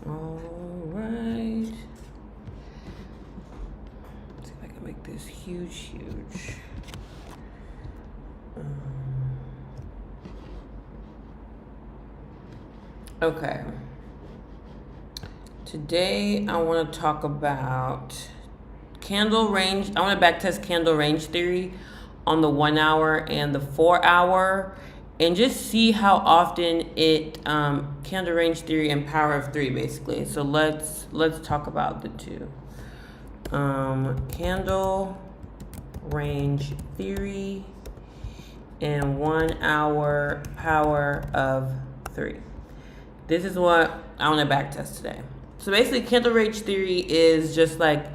All right. Let's see if I can make this huge. Okay. Today I want to talk about candle range. I want to backtest candle range theory on the 1 hour and the 4 hour, and just see how often it candle range theory and power of three basically. So let's talk about the two. Candle range theory and 1 hour power of three. This is what I want to backtest today. So basically, candle range theory is just like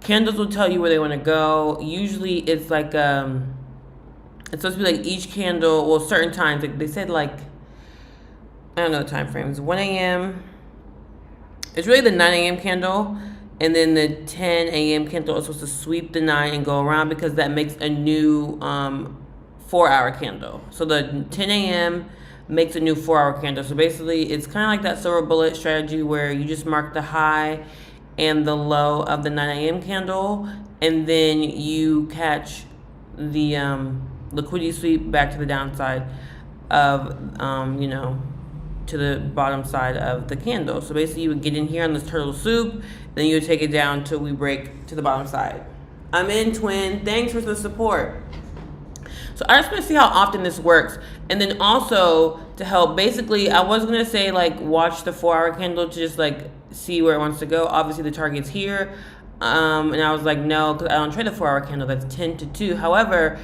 candles will tell you where they want to go. Usually, it's like it's supposed to be like each candle. Well, certain times, like they said, like I don't know the time frames. 1 a.m. It's really the 9 a.m. candle, and then the 10 a.m. candle is supposed to sweep the 9 and go around because that makes a new 4 hour candle. So the 10 a.m. makes a new 4 hour candle. So basically, it's kind of like that silver bullet strategy where you just mark the high and the low of the 9 a.m. candle, and then you catch the liquidity sweep back to the downside of, to the bottom side of the candle. So basically, you would get in here on this turtle soup, then you would take it down till we break to the bottom side. I'm in, twin. Thanks for the support. So I just want to see how often this works. And then also to help, basically, I was going to say, like, watch the 4 hour candle to just, like, see where it wants to go. Obviously, the target's here. And I was like, no, because I don't trade the 4 hour candle. That's 10 to 2. However,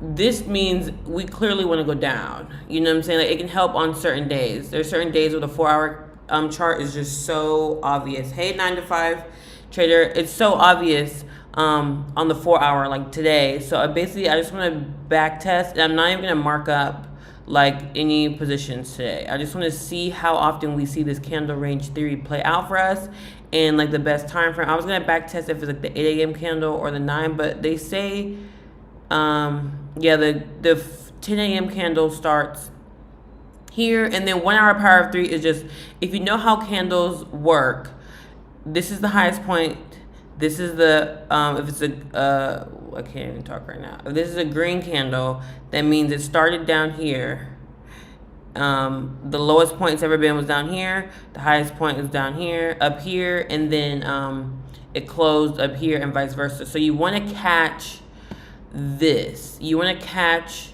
this means we clearly want to go down. You know what I'm saying? Like, it can help on certain days. There's certain days where the 4 hour chart is just so obvious. Hey, 9 to 5 trader. It's so obvious. On the 4 hour, like today. So basically, I just want to back test, and I'm not even going to mark up like any positions today. I just want to see how often we see this candle range theory play out for us, and like the best time frame. I was going to back test if it's like the 8 a.m. candle or the 9, but they say, the 10 a.m. candle starts here, and then 1 hour power of three is just, if you know how candles work, this is the highest point. This is the, if it's I can't even talk right now. If this is a green candle, that means it started down here. The lowest point it's ever been was down here. The highest point is down here, up here, and then it closed up here and vice versa. So you want to catch this. You want to catch,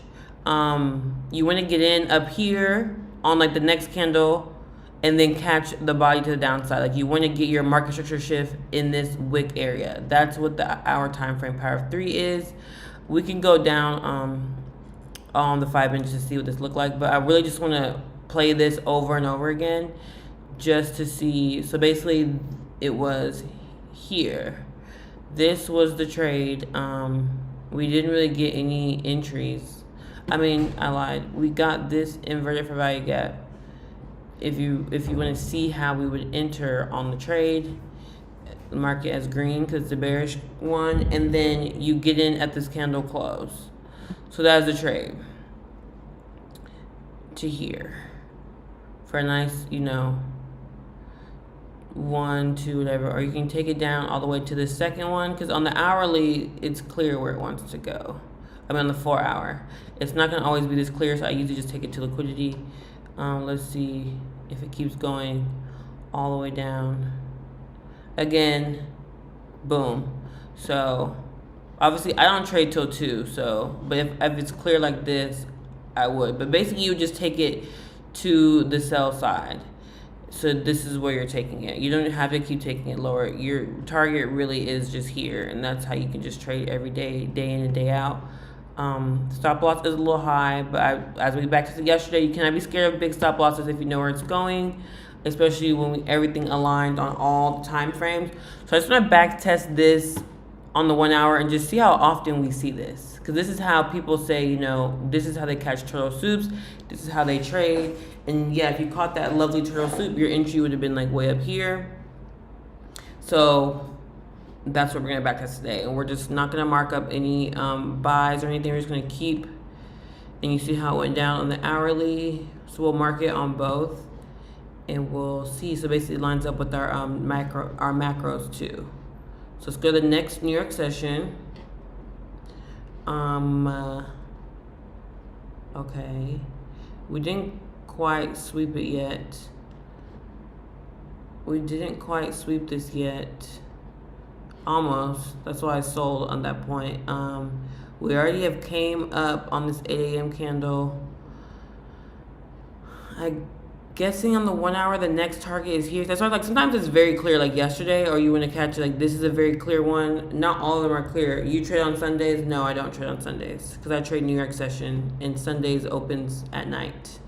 you want to get in up here on like the next candle, and then catch the body to the downside. Like you want to get your market structure shift in this wick area. That's what the hour time frame power of three is. We can go down on the 5 inches to see what this look like, but I really just want to play this over and over again just to see. So basically, it was here. This was the trade. We didn't really get any entries. I mean, I lied. We got this inverted for value gap. If you want to see how we would enter on the trade, mark it as green because it's a bearish one, and then you get in at this candle close. So that's the trade to here for a nice, 1, 2, whatever, or you can take it down all the way to the second one, because on the hourly it's clear where it wants to go. I mean, on the 4 hour, it's not going to always be this clear, so I usually just take it to liquidity. Let's see if it keeps going all the way down. Again, boom. So obviously I don't trade till 2, so but if it's clear like this, I would. But basically you just take it to the sell side. So this is where you're taking it. You don't have to keep taking it lower. Your target really is just here, and that's how you can just trade every day, day in and day out. Stop loss is a little high, but as we backtested yesterday, you cannot be scared of big stop losses if you know where it's going, especially when everything aligned on all the time frames. So I just want to backtest this on the 1 hour and just see how often we see this, because this is how people say, this is how they catch turtle soups, this is how they trade. And yeah, if you caught that lovely turtle soup, your entry would have been like way up here. So that's what we're going to backtest today, and we're just not going to mark up any buys or anything. We're just going to keep, and you see how it went down on the hourly, so we'll mark it on both, and we'll see. So basically it lines up with our macros too. So let's go to the next New York session. Okay, we didn't quite sweep it yet. We didn't quite sweep this yet. Almost. That's why I sold on that point. We already have came up on this 8 a.m. candle. I'm guessing on the 1 hour, the next target is here. That's why, like, sometimes it's very clear, like yesterday, or you want to catch it, like, this is a very clear one. Not all of them are clear. You trade on Sundays? No, I don't trade on Sundays because I trade New York session, and Sundays opens at night.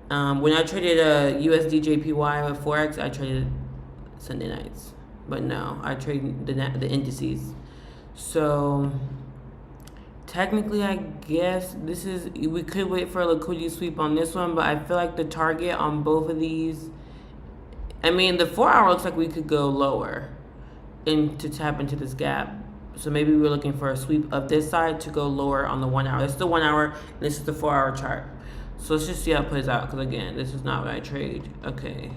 When I traded a USD JPY with Forex, I traded Sunday nights. But no, I trade the indices. So technically, I guess this is, we could wait for a liquidity sweep on this one, but I feel like the target on both of these, I mean, the 4 hour looks like we could go lower and to tap into this gap. So maybe we're looking for a sweep of this side to go lower on the 1 hour. This is the 1 hour, and this is the 4 hour chart. So let's just see how it plays out, because again, this is not what I trade. Okay.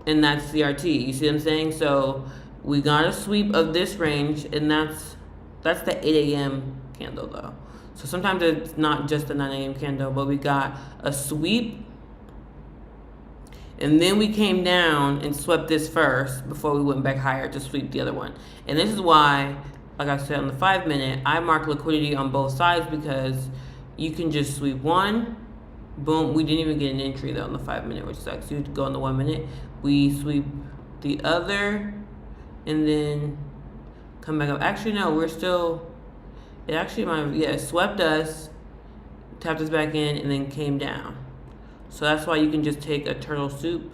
And that's CRT. You see what I'm saying? So we got a sweep of this range, and that's the 8 a.m. candle though. So sometimes it's not just the 9 a.m. candle, but we got a sweep, and then we came down and swept this first before we went back higher to sweep the other one. And this is why, like I said on the 5 minute, I mark liquidity on both sides, because you can just sweep one, boom. We didn't even get an entry though on the 5 minute, which sucks. You go on the 1 minute, we sweep the other, and then come back up. Actually, no, we're still, it actually might have, yeah, swept us, tapped us back in, and then came down. So that's why you can just take a turtle soup,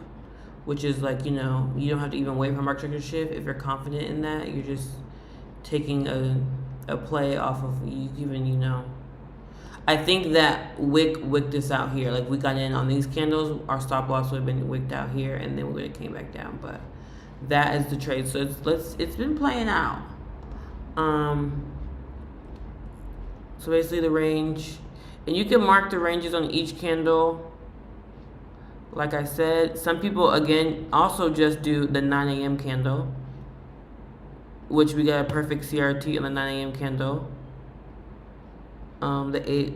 which is like, you know, you don't have to even wait for market structure shift. If you're confident in that, you're just taking a play off of, you even, you know. I think that wicked this out here. Like, we got in on these candles, our stop loss would have been wicked out here, and then we would have came back down. But that is the trade. So it's been playing out. So basically the range, and you can mark the ranges on each candle. Like I said, some people again also just do the 9 a.m. candle, which we got a perfect CRT on the 9 a.m. candle. The 8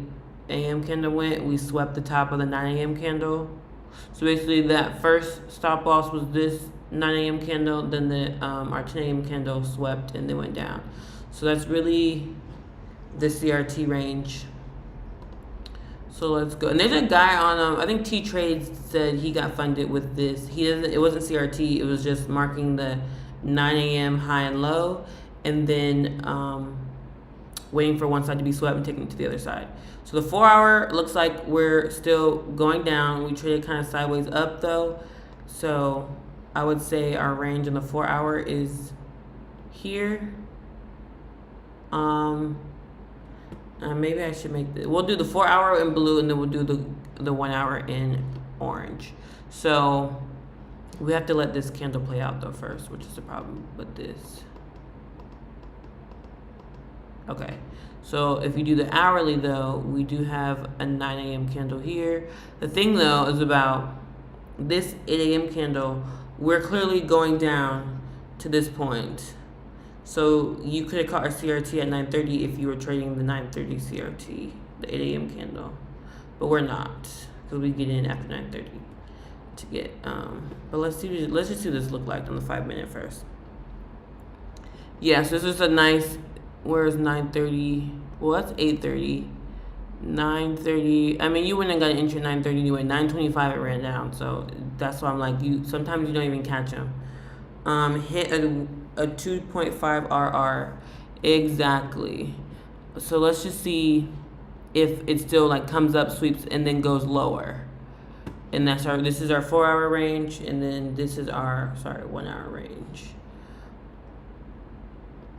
a.m. candle went, we swept the top of the 9 a.m. candle. So basically that first stop loss was this 9 a.m. candle, then our 10 a.m. candle swept and then went down. So that's really the CRT range. So let's go. And there's a guy on, I think T Trades said he got funded with this. It wasn't CRT, it was just marking the 9 a.m. high and low, and then waiting for one side to be swept and taking it to the other side. So the 4 hour looks like we're still going down. We traded kind of sideways up though. So I would say our range in the 4 hour is here. Maybe I should we'll do the 4 hour in blue, and then we'll do the 1 hour in orange. So we have to let this candle play out though first, which is the problem with this. Okay, so if you do the hourly though, we do have a 9 a.m. candle here. The thing though is about this 8 a.m. candle, we're clearly going down to this point. So you could have caught a CRT at 9:30 if you were trading the 9:30 CRT, the 8 a.m. candle, but we're not, because we get in after 9:30 to get. But let's just see what this look like on the 5 minute first. Yeah, so this is a nice. Where's 9:30? Well, that's 8:30. 9:30. I mean, you wouldn't have got an entry at 9:30 anyway. 9:25 it ran down, so that's why I'm like, sometimes you don't even catch them. Hit a 2.5 RR exactly. So let's just see if it still like comes up, sweeps, and then goes lower. And this is our 4 hour range, and then this is our 1 hour range.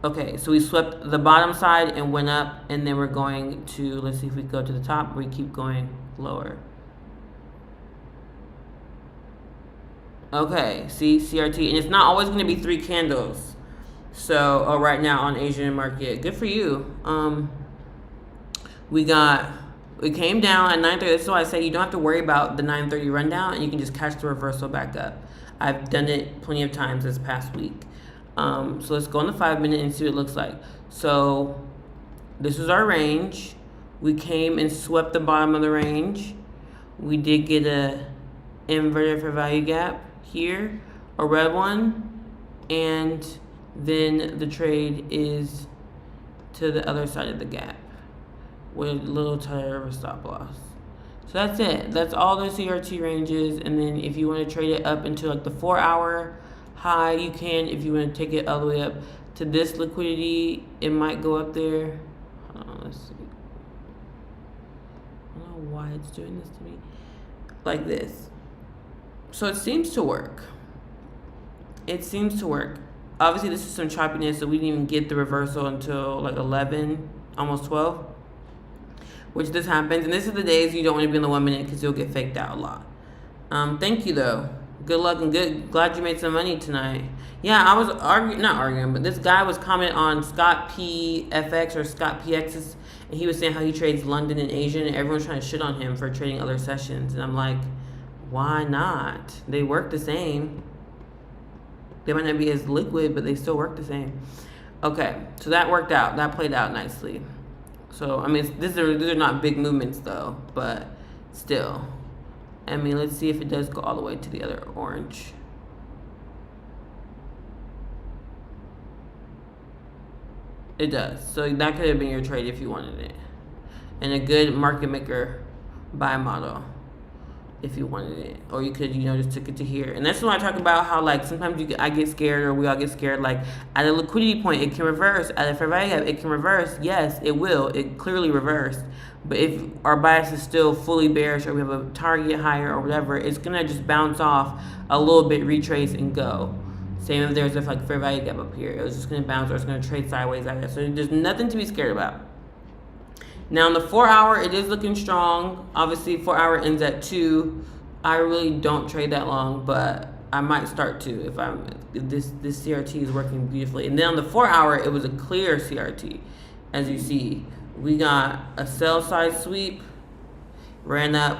Okay, so we swept the bottom side and went up, and then we're going to, let's see if we go to the top, we keep going lower. Okay, see, CRT, and it's not always going to be 3 candles. So, right now on Asian market, good for you. We got it came down at 9:30. This is why I say you don't have to worry about the 9:30 rundown, and you can just catch the reversal back up. I've done it plenty of times this past week. So let's go on the 5 minute and see what it looks like. So this is our range. We came and swept the bottom of the range. We did get a inverted fair value gap here, a red one, and then the trade is to the other side of the gap with a little tighter of a stop loss. So that's it. That's all the CRT ranges. And then if you want to trade it up into like the 4 hour high, you can. If you want to take it all the way up to this liquidity, it might go up there. Hold on, let's see. I don't know why it's doing this to me. Like this. So it seems to work. It seems to work. Obviously, this is some choppiness, so we didn't even get the reversal until like 11, almost 12, which this happens. And this is the days you don't want to be in the 1 minute because you'll get faked out a lot. Thank you, though. Good luck and glad you made some money tonight. Yeah, I was not arguing, but this guy was commenting on Scott PFX or Scott PX's, and he was saying how he trades London and Asian, and everyone's trying to shit on him for trading other sessions. And I'm like, why not? They work the same. They might not be as liquid, but they still work the same. Okay, so that worked out. That played out nicely. So, I mean, these are not big movements, though, but still. I mean, let's see if it does go all the way to the other orange. It does. So that could have been your trade if you wanted it. And a good market maker buy model if you wanted it. Or you could, just took it to here. And that's when I talk about how, like, sometimes I get scared, or we all get scared. Like, at a liquidity point, it can reverse. At a fair value gap, it can reverse. Yes, it will. It clearly reversed. But if our bias is still fully bearish, or we have a target higher or whatever, it's going to just bounce off a little bit, retrace, and go. Same if there's a fair value gap up here. It was just going to bounce, or it's going to trade sideways like that. So there's nothing to be scared about. Now, in the 4 hour, it is looking strong. Obviously, 4 hour ends at 2. I really don't trade that long, but I might start to if this CRT is working beautifully. And then on the 4 hour, it was a clear CRT. As you see, we got a sell side sweep, ran up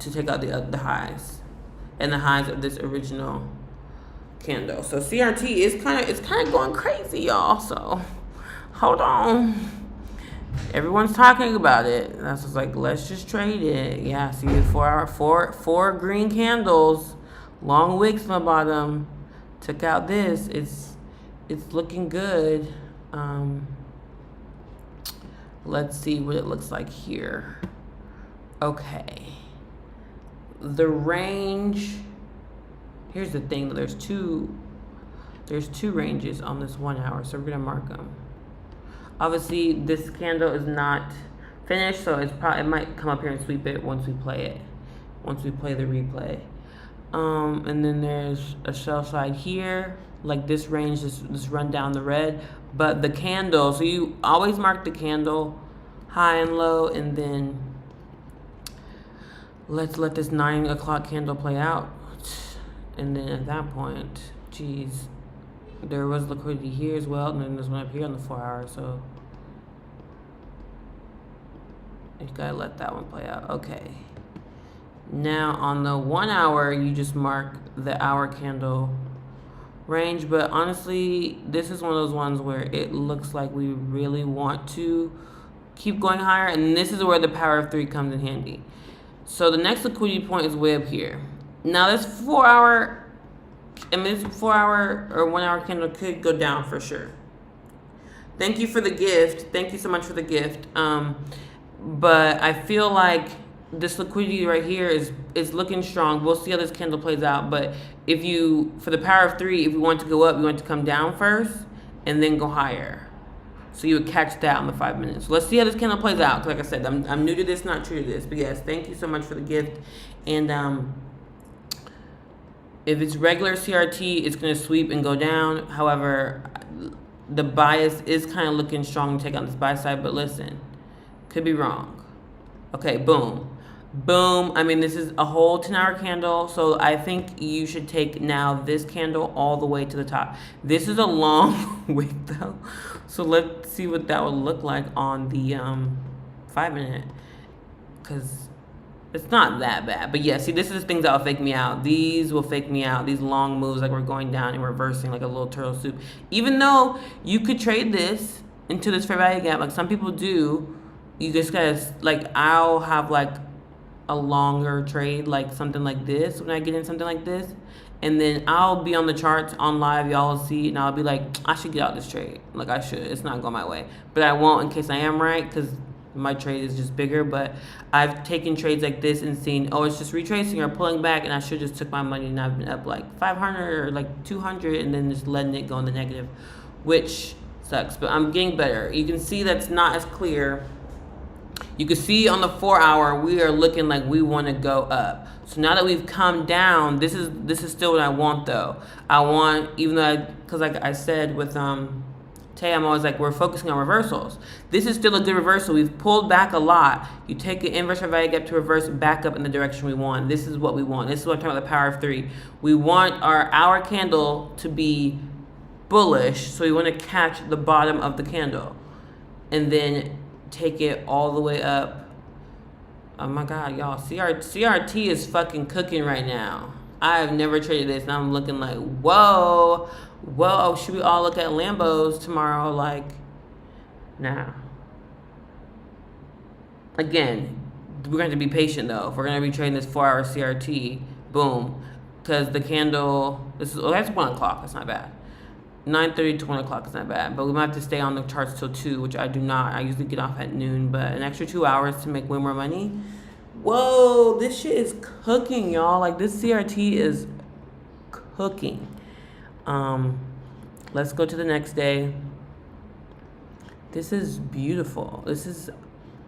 to take out the highs and the highs of this original candle. So CRT is kind of going crazy, y'all. So hold on. Everyone's talking about it. And I was like, let's just trade it. Yeah, see the 4 hour, four green candles, long wicks on the bottom. Took out this. It's looking good. Let's see what it looks like here. Okay. The range. Here's the thing. There's two ranges on this 1 hour, so we're gonna mark them. Obviously, this candle is not finished, so it might come up here and sweep it once we play the replay. And then there's a sell side here, like this range, this run down the red. But the candle, so you always mark the candle high and low, and then let's let this 9 o'clock candle play out. And then at that point, geez, there was liquidity here as well, and then there's one up here on the 4 hour, so you gotta let that one play out. Okay. Now on the 1 hour, you just mark the hour candle range, but honestly, this is one of those ones where it looks like we really want to keep going higher, and this is where the power of 3 comes in handy. So the next liquidity point is way up here. Now this 4 hour, this 4 hour or 1 hour candle could go down for sure. Thank you for the gift. Thank you so much for the gift. But I feel like this liquidity right here is looking strong. We'll see how this candle plays out. But for the power of 3, if we want to go up, we want to come down first and then go higher. So you would catch that on the 5 minutes. So let's see how this candle plays out. 'Cause like I said, I'm new to this, not true to this. But yes, thank you so much for the gift. And if it's regular CRT, it's going to sweep and go down. However, the bias is kind of looking strong to take on this buy side. But listen, could be wrong. Okay, boom. Boom. I mean, this is a whole 10-hour candle. So I think you should take now this candle all the way to the top. This is a long wick, though. So let's see what that would look like on the 5 minute, because it's not that bad. But yeah, see, this is things that will fake me out. These will fake me out. These long moves, like we're going down and reversing like a little turtle soup. Even though you could trade this into this fair value gap, like some people do, you just gotta, like, I'll have like a longer trade, like something like this, when I get in something like this. And then I'll be on the charts on live, y'all will see, and I'll be like, I should get out this trade. Like, I should. It's not going my way. But I won't in case I am right, because my trade is just bigger. But I've taken trades like this and seen, oh, it's just retracing or pulling back, and I should just took my money, and I've been up like 500 or like 200, and then just letting it go in the negative, which sucks. But I'm getting better. You can see that's not as clear. You can see on the 4 hour, we are looking like we want to go up. So now that we've come down, this is still what I want though. I want, even though because like I said with Tay, I'm always like, we're focusing on reversals. This is still a good reversal. We've pulled back a lot. You take an inverse fair value gap to reverse back up in the direction we want. This is what we want. This is what I'm talking about, the power of 3. We want our hour candle to be bullish, so we want to catch the bottom of the candle and then take it all the way up. Oh my God, y'all, CRT is fucking cooking right now. I have never traded this, and I'm looking like, whoa, should we all look at Lambos tomorrow? Like, nah. Again, we're going to be patient though. If we're going to be trading this 4 hour CRT, boom, because the candle, that's 1 o'clock, that's not bad. 9:30 to 1 o'clock is not bad, but we might have to stay on the charts till 2, which I do not. I usually get off at noon, but an extra 2 hours to make way more money. Whoa, this shit is cooking, y'all. Like, this CRT is cooking. Let's go to the next day. This is beautiful. This is,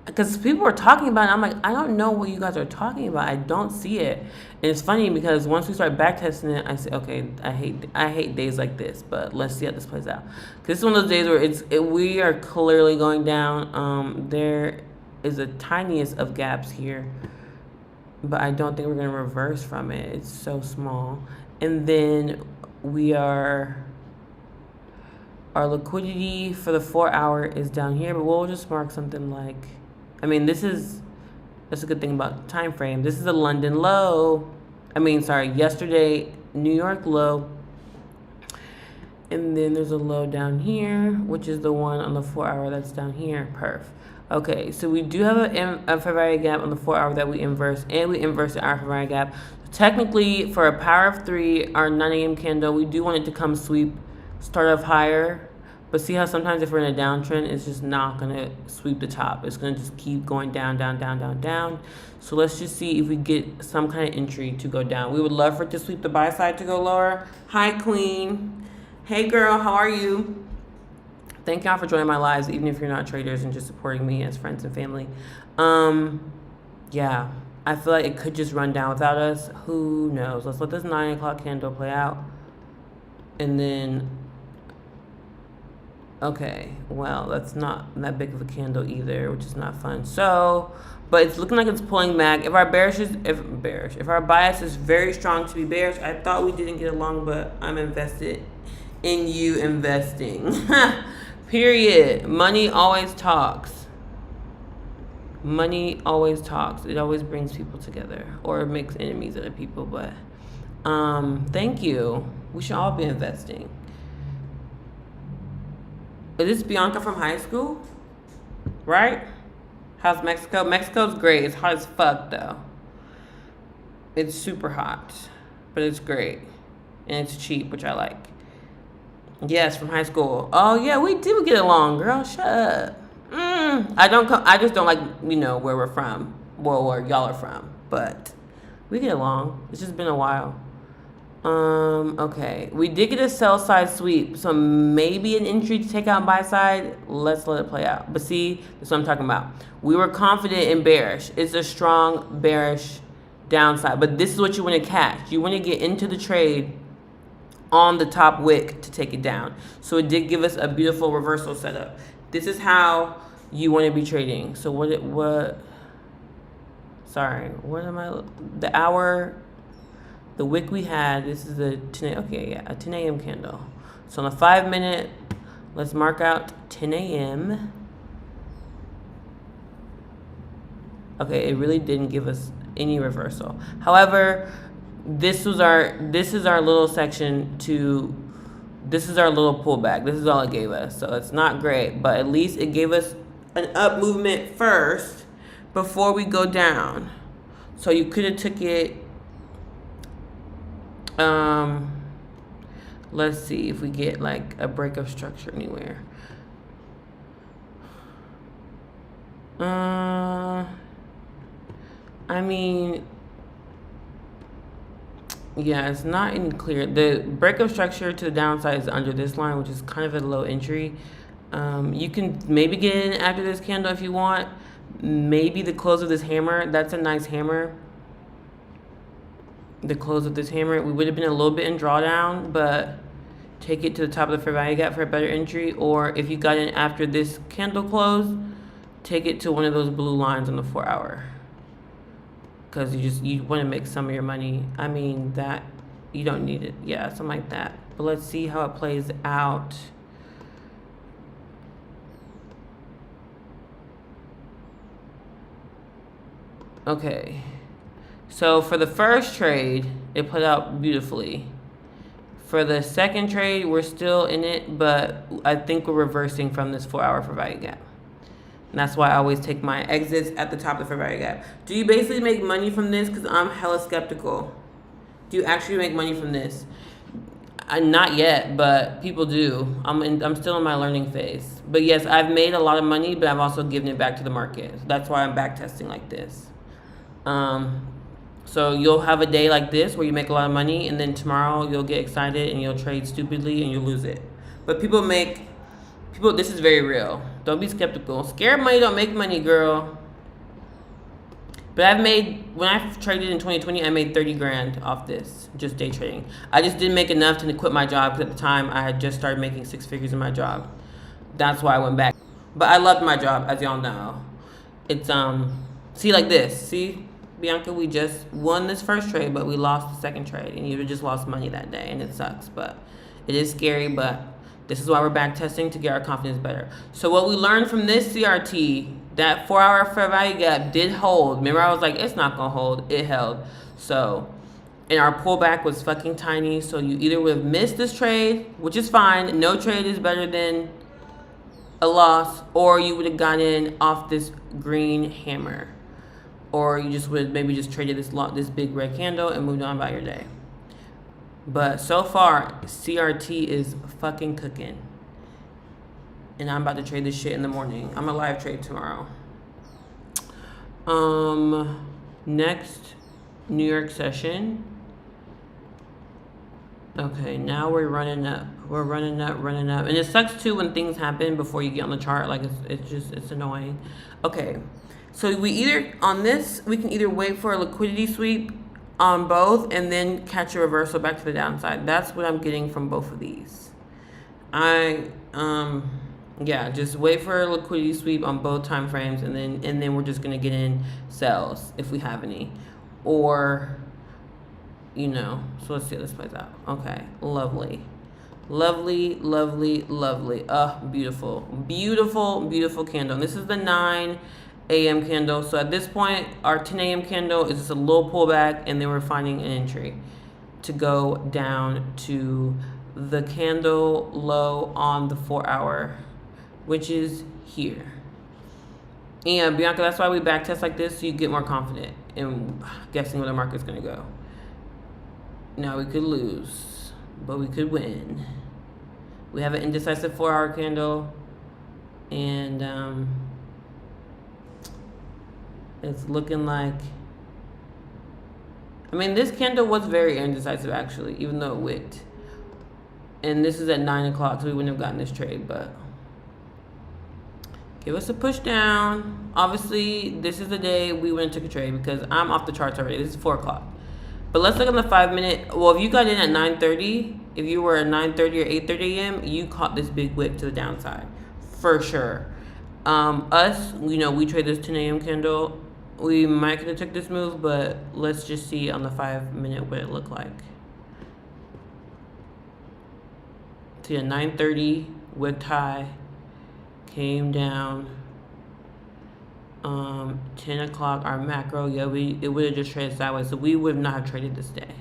because people are talking about it. I'm like, I don't know what you guys are talking about. I don't see it. And it's funny because once we start backtesting it, I say, okay, I hate days like this, but let's see how this plays out. Because this is one of those days where we are clearly going down. There is a tiniest of gaps here, but I don't think we're going to reverse from it. It's so small. And then our liquidity for the 4 hour is down here, but we'll just mark something like, I mean, that's a good thing about time frame. This is a London low. Yesterday, New York low. And then there's a low down here, which is the one on the 4 hour that's down here. Perf. Okay, so we do have a fair value gap on the 4 hour that we inverse, and we inverse our fair value gap. Technically, for a power of 3, our 9 a.m. candle, we do want it to come sweep, start off higher. But see how sometimes if we're in a downtrend, it's just not going to sweep the top. It's going to just keep going down, down, down, down, down. So let's just see if we get some kind of entry to go down. We would love for it to sweep the buy side to go lower. Hi, Queen. Hey, girl. How are you? Thank y'all for joining my lives, even if you're not traders and just supporting me as friends and family. Yeah, I feel like it could just run down without us. Who knows? Let's let this 9 o'clock candle play out. And then... okay, well, that's not that big of a candle either, which is not fun. So, but it's looking like it's pulling back. If our bias is very strong to be bearish, I thought we didn't get along, but I'm invested in you investing. Period. Money always talks. Money always talks. It always brings people together, or it makes enemies out of people. But thank you. We should all be investing. Is this Bianca from high school? Right? How's Mexico? Mexico's great. It's hot as fuck, though. It's super hot, but it's great. And it's cheap, which I like. Yes, from high school. Oh, yeah, we did get along, girl. Shut up. I just don't like, where we're from. Well, where y'all are from. But we get along. It's just been a while. Okay. We did get a sell side sweep, so maybe an entry to take out buy side. Let's let it play out. But see, that's what I'm talking about. We were confident in bearish. It's a strong bearish downside. But this is what you want to catch. You want to get into the trade on the top wick to take it down. So it did give us a beautiful reversal setup. This is how you want to be trading. So what am I, the hour, the wick we had, this is a 10 a.m. candle. So on the 5 minute, let's mark out 10 a.m. Okay, it really didn't give us any reversal. However, this is our little section to, this is our little pullback. This is all it gave us. So it's not great, but at least it gave us an up movement first before we go down. So you could have took it, let's see if we get like a break of structure anywhere. I mean, yeah, it's not in clear. The break of structure to the downside is under this line, which is kind of a low entry. You can maybe get in after this candle if you want. Maybe the close of this hammer. That's a nice hammer. The close of this hammer. We would have been a little bit in drawdown, but take it to the top of the fair value gap for a better entry. Or if you got in after this candle close, take it to one of those blue lines on the 4 hour. Because you want to make some of your money. I mean, that you don't need it. Yeah, something like that. But let's see how it plays out. Okay. So for the first trade, it played out beautifully. For the second trade, we're still in it, but I think we're reversing from this 4 hour fair value gap. And that's why I always take my exits at the top of the fair value gap. Do you basically make money from this? Because I'm hella skeptical. Do you actually make money from this? Not yet, but people do. I'm still in my learning phase. But yes, I've made a lot of money, but I've also given it back to the market. So that's why I'm back testing like this. So you'll have a day like this where you make a lot of money, and then tomorrow you'll get excited and you'll trade stupidly and you'll lose it. But people, this is very real. Don't be skeptical. Scared money don't make money, girl. But when I traded in 2020, I made 30 grand off this, just day trading. I just didn't make enough to quit my job, because at the time I had just started making 6 figures in my job. That's why I went back. But I loved my job, as y'all know. It's, see, like this. See, Bianca, we just won this first trade, but we lost the second trade. And you just lost money that day, and it sucks. But it is scary, but this is why we're back testing, to get our confidence better. So what we learned from this CRT, that 4 hour fair value gap did hold. Remember, I was like, it's not going to hold. It held. So, and our pullback was fucking tiny. So you either would have missed this trade, which is fine. No trade is better than a loss. Or you would have gotten in off this green hammer. Or you just would have maybe just traded this big red candle and moved on about your day. But so far, CRT is fucking cooking. And I'm about to trade this shit in the morning. I'm a live trade tomorrow. Next, New York session. Okay, now we're running up. We're running up. And it sucks too when things happen before you get on the chart. Like, it's annoying. Okay, so we can either wait for a liquidity sweep on both and then catch a reversal back to the downside. That's what I'm getting from both of these. Yeah, just wait for a liquidity sweep on both time frames, and then we're just gonna get in sells if we have any, or So let's see how this plays out. Okay, lovely. Beautiful candle. And this is the 9 a.m. candle. So at this point, our 10 a.m. candle is just a little pullback, and then we're finding an entry to go down to the candle low on the 4 hour, which is here. And Bianca, that's why we back test like this, so you get more confident in guessing where the market's gonna go. Now we could lose, but we could win. We have an indecisive 4 hour candle, and it's looking like, this candle was very indecisive actually, even though it wicked. And this is at 9 o'clock, so we wouldn't have gotten this trade, but give us a push down. Obviously, this is the day we wouldn't took a trade because I'm off the charts already. This is 4 o'clock. But let's look on the 5 minute. Well, if you got in at 9:30, if you were at 9:30 or 8:30 a.m., you caught this big wick to the downside, for sure. Us, we trade this 10 a.m. candle. We might could have took this move, but let's just see on the 5 minute what it looked like. See a 9:30 wicked high, came down, 10 o'clock, our macro, yeah, it would have just traded sideways, so we would not have traded this day.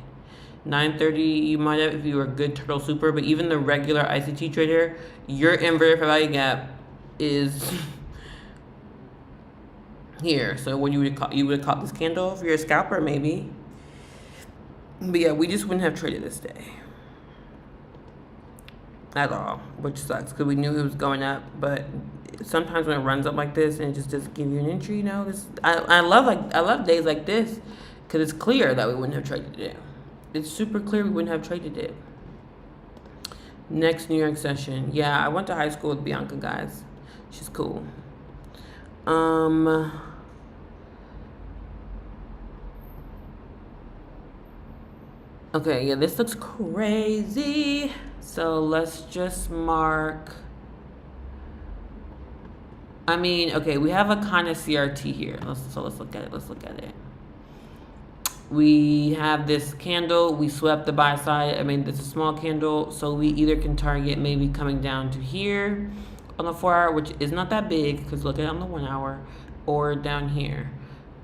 9:30, you might have if you were a good turtle super, but even the regular ICT trader, your inverted fair value gap is here. So what you would have caught this candle if you're a scalper, maybe. But yeah, we just wouldn't have traded this day at all, which sucks because we knew it was going up. But sometimes when it runs up like this and it just doesn't give you an entry, you know, I love days like this because it's clear that we wouldn't have traded it. It's super clear we wouldn't have traded it. Next New York session, yeah, I went to high school with Bianca, guys. She's cool. Okay, yeah, this looks crazy. So let's just mark. I mean, okay, we have a kind of CRT here. Let's look at it. We have this candle. We swept the buy side. I mean, it's a small candle, so we either can target maybe coming down to here on the 4 hour, which is not that big because look at it on the 1 hour, or down here,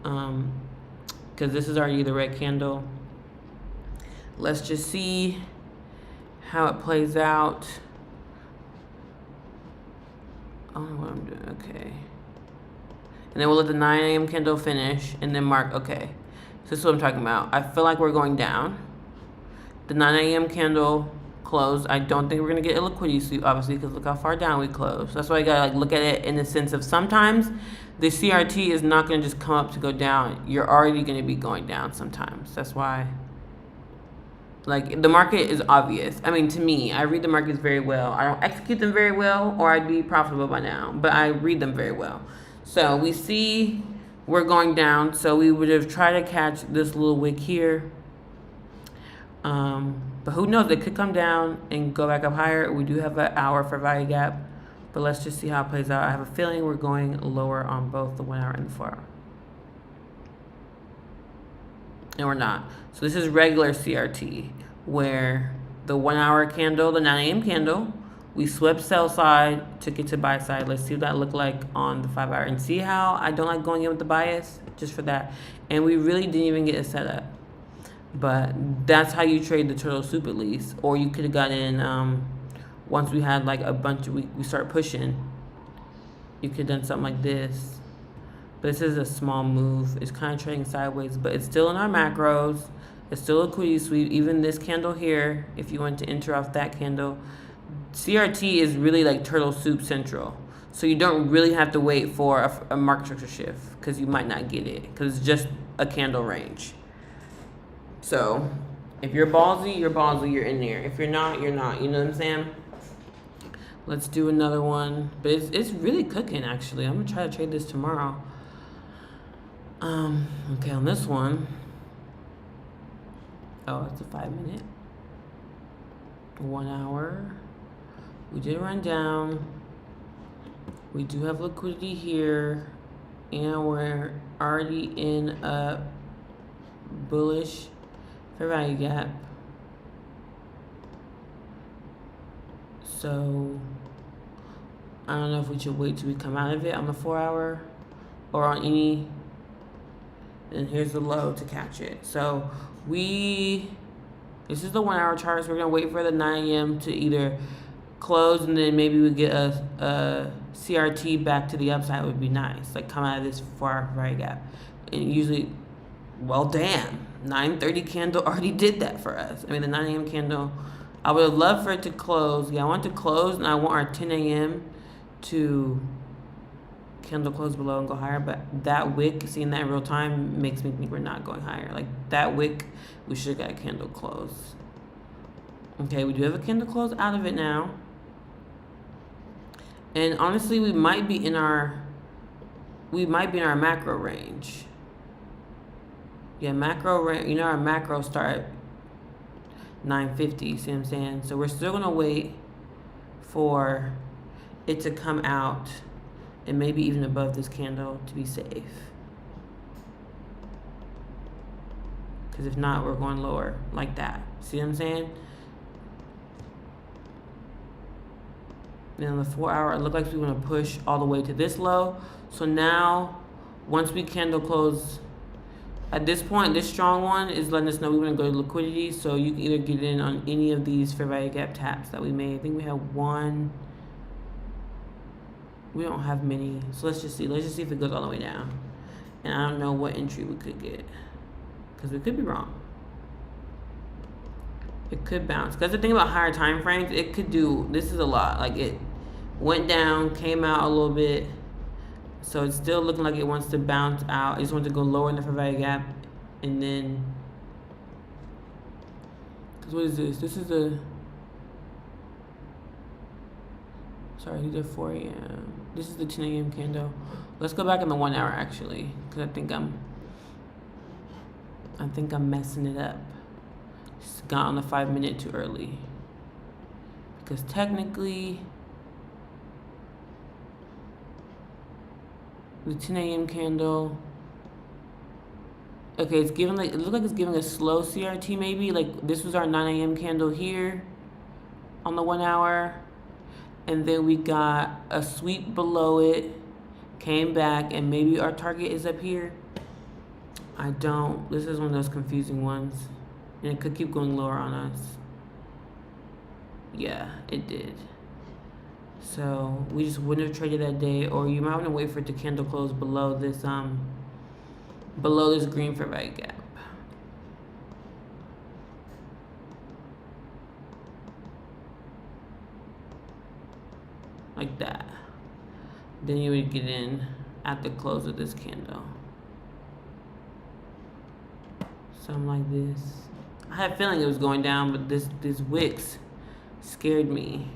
because this is already the red candle. Let's just see how it plays out. I don't know what I'm doing. Okay. And then we'll let the 9 a.m. candle finish and then mark. Okay. So this is what I'm talking about. I feel like we're going down. The 9 a.m. candle closed. I don't think we're going to get a liquidity sweep, obviously, because look how far down we closed. That's why I got to like look at it in the sense of sometimes the CRT is not going to just come up to go down. You're already going to be going down sometimes. That's why. Like, the market is obvious. I mean, to me, I read the markets very well. I don't execute them very well, or I'd be profitable by now. But I read them very well. So we see we're going down. So we would have tried to catch this little wick here. But who knows? It could come down and go back up higher. We do have an hour for value gap. But let's just see how it plays out. I have a feeling we're going lower on both the 1 hour and the 4 hour. And we're not. So this is regular CRT, where the 1 hour candle, the 9 a.m. candle, we swept sell side, took it to buy side. Let's see what that looked like on the 5 hour. And see how I don't like going in with the bias, just for that. And we really didn't even get a setup. But that's how you trade the turtle soup at least. Or you could have got in, once we had like a bunch of, we start pushing, you could have done something like this. But this is a small move. It's kind of trading sideways, but it's still in our macros. It's still a liquidity sweep. Even this candle here, if you want to enter off that candle, CRT is really like turtle soup central. So you don't really have to wait for a market structure shift because you might not get it because it's just a candle range. So if you're ballsy, you're in there. If you're not, you're not. You know what I'm saying? Let's do another one. But it's really cooking, actually. I'm going to try to trade this tomorrow. Okay, on this one. Oh, it's a 5 minute. 1 hour. We did run down. We do have liquidity here. And we're already in a bullish fair value gap. So I don't know if we should wait till we come out of it on the 4 hour or on any. And here's the low to catch it. So this is the 1 hour chart. So we're gonna wait for the 9 a.m. to either close and then maybe we get a CRT back to the upside would be nice. Like come out of this 4 hour value gap. And usually, well, damn, 9:30 candle already did that for us. I mean, the 9 a.m. candle, I would have loved for it to close. Yeah, I want it to close and I want our 10 a.m. to candle close below and go higher, but that wick, seeing that in real time makes me think we're not going higher. Like that wick, we should have got a candle close. Okay, we do have a candle close out of it now. And honestly, we might be in our macro range. Yeah, macro range, you know, our macro start at 950, see what I'm saying? So we're still gonna wait for it to come out and maybe even above this candle to be safe. Because if not, we're going lower like that. See what I'm saying? Then on the 4 hour, it looks like we want to push all the way to this low. So now once we candle close, at this point, this strong one is letting us know we want to go to liquidity. So you can either get in on any of these fair value gap taps that we made. I think we have one. We don't have many. So let's just see. Let's just see if it goes all the way down. And I don't know what entry we could get, because we could be wrong. It could bounce. Because the thing about higher time frames, it could do, this is a lot. Like it went down, came out a little bit. So it's still looking like it wants to bounce out. It just wants to go lower in the fair value gap. And then, because what is this? This is a, sorry, these are 4 a.m. This is the 10 a.m. candle. Let's go back in the 1 hour actually. Because I think I'm messing it up. Just got on the 5 minute too early. Because technically, the 10 a.m. candle, okay, it's giving like, it looks like it's giving a slow CRT maybe. Like this was our 9 a.m. candle here on the 1 hour. And then we got a sweep below it, came back, and maybe our target is up here. This is one of those confusing ones. And it could keep going lower on us. Yeah, it did. So we just wouldn't have traded that day, or you might want to wait for it to candle close below this green fair value gap. Like that. Then you would get in at the close of this candle. Something like this. I had a feeling it was going down, but this wicks scared me.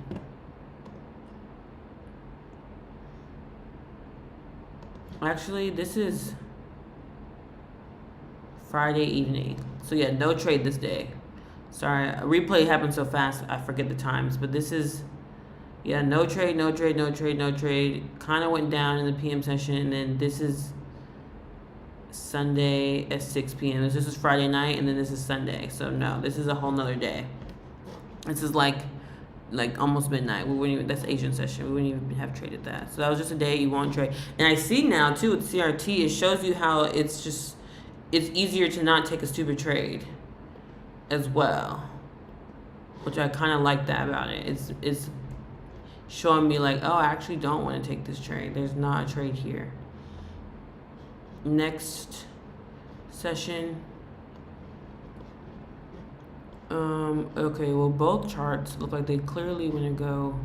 Actually, this is Friday evening. So yeah, no trade this day. Sorry, a replay happened so fast I forget the times, but this is, yeah, no trade. Kind of went down in the PM session, and then this is Sunday at 6 p.m. This is Friday night, and then this is Sunday. So no, this is a whole nother day. This is like almost midnight. We wouldn't even, that's Asian session. We wouldn't even have traded that. So that was just a day you won't trade. And I see now too with CRT, it shows you how it's easier to not take a stupid trade as well, which I kind of like that about it. It's showing me like, oh, I actually don't want to take this trade. There's not a trade here. Next session. Okay, well, both charts look like they clearly want to go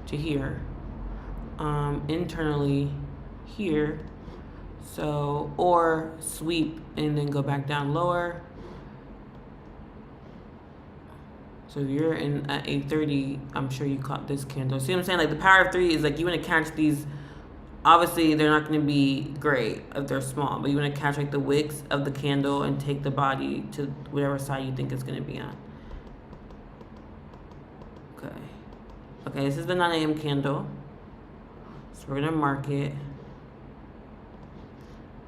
to here. Internally here. So, or sweep and then go back down lower. So if you're in at 8:30, I'm sure you caught this candle. See what I'm saying? Like the power of 3 is like you want to catch these. Obviously, they're not going to be great if they're small, but you want to catch like the wicks of the candle and take the body to whatever side you think it's going to be on. Okay, this is the 9 a.m. candle. So we're going to mark it.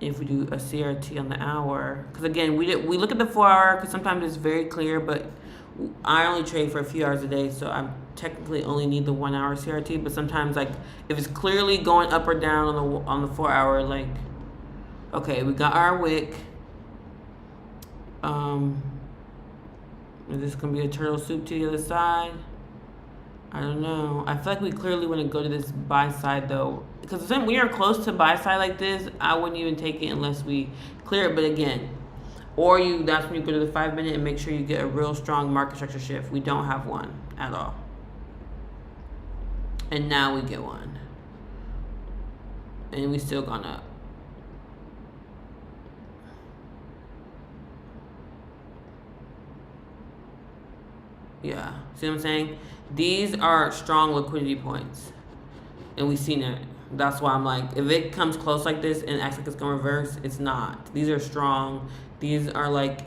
If we do a CRT on the hour, because again, we look at the 4 hour because sometimes it's very clear, but I only trade for a few hours a day, so I technically only need the 1 hour CRT. But sometimes, like if it's clearly going up or down on the 4 hour, like okay, we got our wick. Is this gonna be a turtle soup to the other side? I don't know. I feel like we clearly want to go to this buy side though, because when we are close to buy side like this, I wouldn't even take it unless we clear it. But again, that's when you go to the 5 minute and make sure you get a real strong market structure shift. We don't have one at all. And now we get one. And we still gone up. Yeah, see what I'm saying? These are strong liquidity points. And we've seen it. That's why I'm like, if it comes close like this and acts like it's gonna reverse, it's not. These are strong. These are like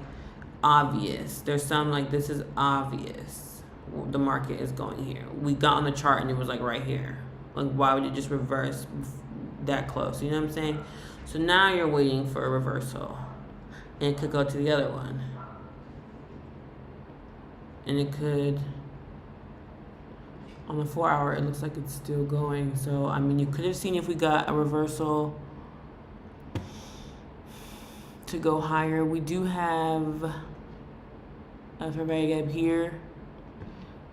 obvious. There's some like this is obvious. The market is going here. We got on the chart and it was like right here. Like why would it just reverse that close? You know what I'm saying? So now you're waiting for a reversal. And it could go to the other one. And it could, on the 4 hour, it looks like it's still going. So, I mean, you could have seen if we got a reversal to go higher. We do have a fair value gap here.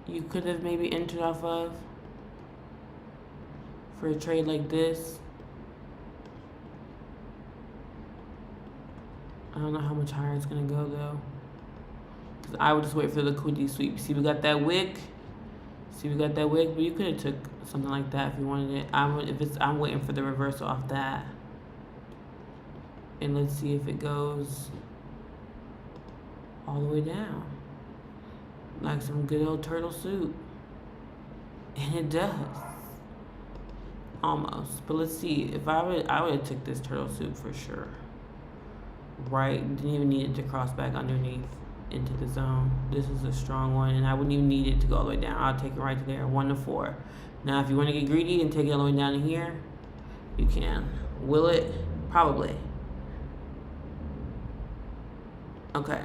You could have maybe entered off of for a trade like this. I don't know how much higher it's gonna go though. Cause I would just wait for the liquidity sweep. See, we got that wick. See, we got that wick, but you could have took something like that if you wanted it. I'm waiting for the reversal off that. And let's see if it goes all the way down. Like some good old turtle soup. And it does. Almost. But let's see. If I would have took this turtle soup for sure. Right? Didn't even need it to cross back underneath into the zone. This is a strong one, and I wouldn't even need it to go all the way down. I'll take it right to there, 1 to 4. Now, if you want to get greedy and take it all the way down to here, you can. Will it? Probably. Okay.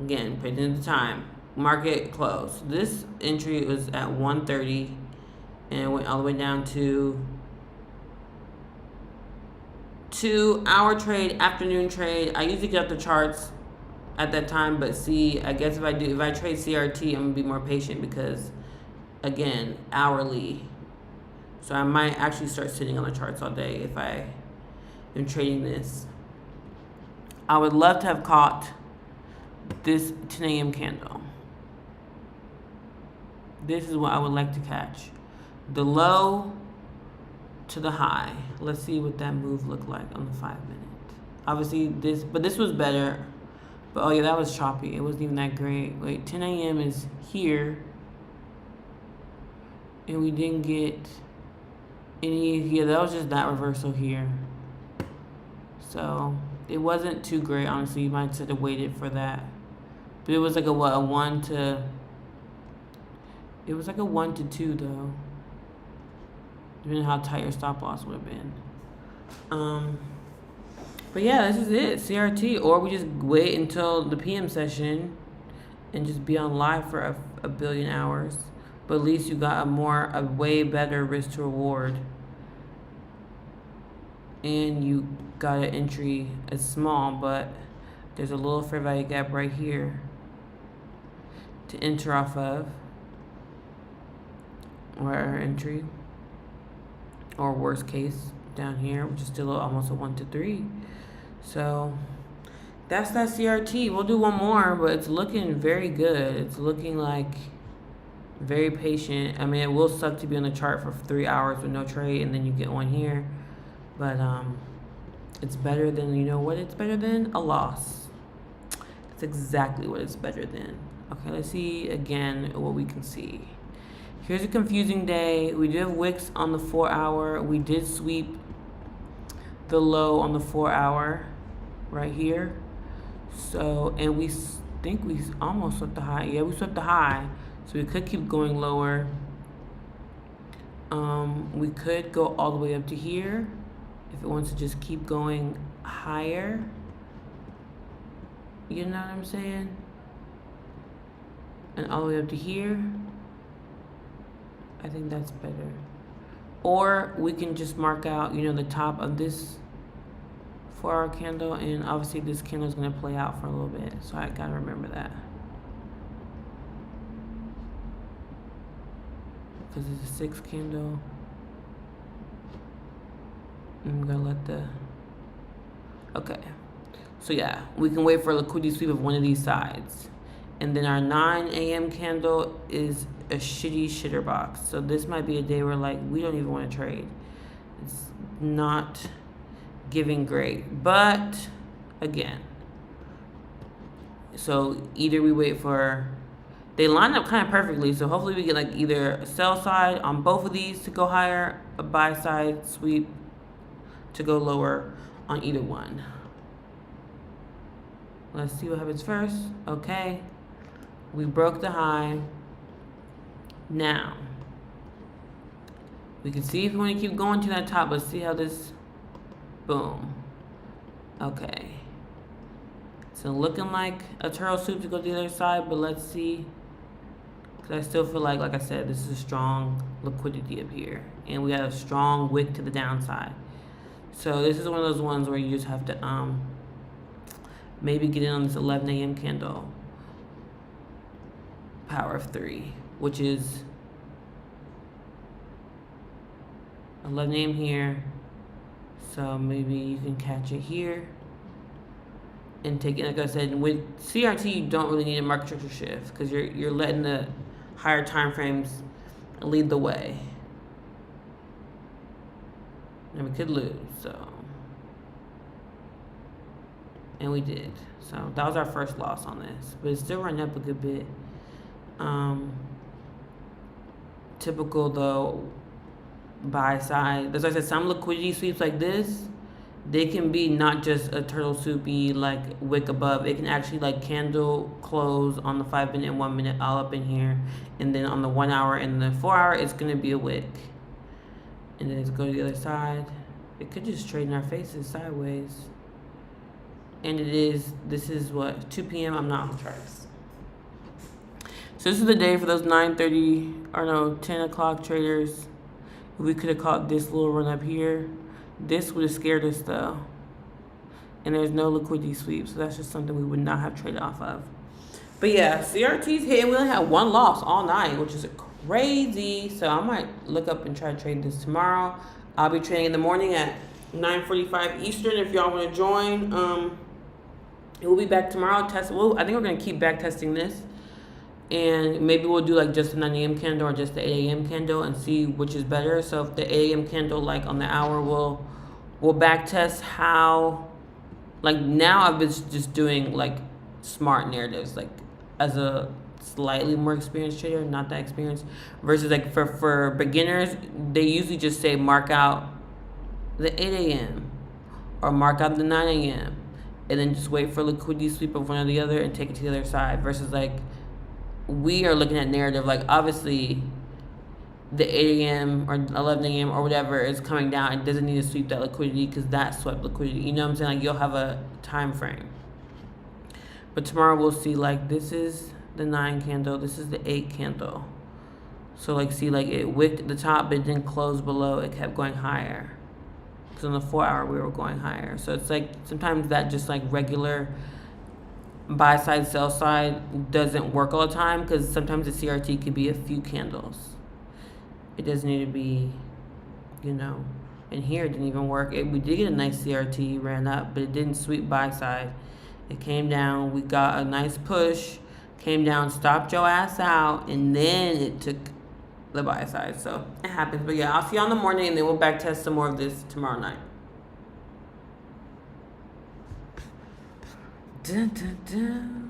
Again, pay attention to the time. Market close. This entry was at 1:30, and it went all the way down to 2-hour trade, afternoon trade. I usually get up the charts at that time, but see, I guess if I trade CRT, I'm gonna be more patient because, again, hourly. So I might actually start sitting on the charts all day if I am trading this. I would love to have caught this 10 a.m. candle. This is what I would like to catch. The low to the high. Let's see what that move looked like on the 5-minute. Obviously this was better. But oh yeah, that was choppy. It wasn't even that great. Wait, 10 a.m. is here. And we didn't get any, yeah, that was just that reversal here. So it wasn't too great, honestly. You might have waited for that. But it was like a 1 to, it was like a 1 to 2 though. Depending on how tight your stop loss would have been. But yeah, this is it, CRT. Or we just wait until the PM session and just be on live for a billion hours. But at least you got a way better risk to reward. And you got an entry. It's small, but there's a little fair value gap right here to enter off of. Or our entry. Or worst case down here, which is still almost a 1 to 3. So that's that CRT. We'll do one more, but it's looking very good. It's looking like very patient. I mean, it will suck to be on the chart for 3 hours with no trade, and then you get one here. But it's better than, you know what it's better than? A loss. It's exactly what it's better than. Okay, let's see again what we can see. Here's a confusing day. We do have wicks on the 4-hour. We did sweep the low on the 4-hour right here. So, and we think we almost swept the high. Yeah, we swept the high. So we could keep going lower. We could go all the way up to here if it wants to just keep going higher. You know what I'm saying? And all the way up to here. I think that's better. Or we can just mark out, you know, the top of this 4-hour candle, and obviously this candle is going to play out for a little bit, so I gotta remember that. Because it's a 6 candle. I'm gonna let the, okay. So yeah, we can wait for a liquidity sweep of one of these sides. And then our 9 a.m. candle is a shitty shitter box. So this might be a day where like we don't even want to trade. It's not giving great. But again, so either we wait for, they line up kind of perfectly. So hopefully we get like either a sell side on both of these to go higher, a buy side sweep to go lower on either one. Let's see what happens first. Okay. We broke the high. Now, we can see if we want to keep going to that top. Let's see how this, boom. Okay. So looking like a turtle soup to go to the other side, but let's see. Because I still feel like I said, this is a strong liquidity up here. And we got a strong wick to the downside. So this is one of those ones where you just have to maybe get in on this 11 a.m. candle, power of 3, which is 11 a.m. here. So maybe you can catch it here and take it. Like I said, with CRT, you don't really need a market structure shift because you're letting the higher time frames lead the way. And we could lose, so. And we did. So that was our first loss on this. But it's still running up a good bit. Typical though, buy side. As I said, some liquidity sweeps like this, they can be not just a turtle soupy like wick above. It can actually like candle close on the 5 minute and 1 minute all up in here. And then on the 1 hour and the 4 hour, it's gonna be a wick. And then let's go to the other side. It could just trade in our faces sideways. And this is what, 2 p.m. I'm not on the charts. So this is the day for those 9:30 or no 10 o'clock traders. We could have caught this little run up here. This would have scared us though. And there's no liquidity sweep, so that's just something we would not have traded off of. But yeah, CRT's hit. We only had one loss all night, which is crazy. So I might look up and try to trade this tomorrow. I'll be trading in the morning at 9:45 Eastern if y'all want to join. We'll be back tomorrow. I think we're going to keep back testing this. And maybe we'll do like just the 9 a.m. candle or just the 8 a.m. candle and see which is better. So if the 8 a.m. candle, like on the hour, we'll back test how, like now I've been just doing like smart narratives, like as a slightly more experienced trader, not that experienced, versus like for beginners, they usually just say mark out the 8 a.m. or mark out the 9 a.m. and then just wait for liquidity sweep of one or the other and take it to the other side, versus like we are looking at narrative, like obviously the 8 a.m. or 11 a.m. or whatever is coming down. It doesn't need to sweep that liquidity because that swept liquidity. You know what I'm saying? Like you'll have a time frame. But tomorrow we'll see like this is the 9 candle, this is the 8 candle. So like see like it wicked at the top but it didn't close below, it kept going higher. Because on the 4 hour we were going higher. So it's like sometimes that just like regular buy side, sell side doesn't work all the time because sometimes the CRT could be a few candles. It doesn't need to be, you know, and here it didn't even work. We did get a nice CRT, ran up, but it didn't sweep buy side. It came down, we got a nice push, came down, stopped your ass out, and then it took the buy side. So it happens. But yeah, I'll see you on the morning and then we'll back test some more of this tomorrow night. Dun, dun, dun.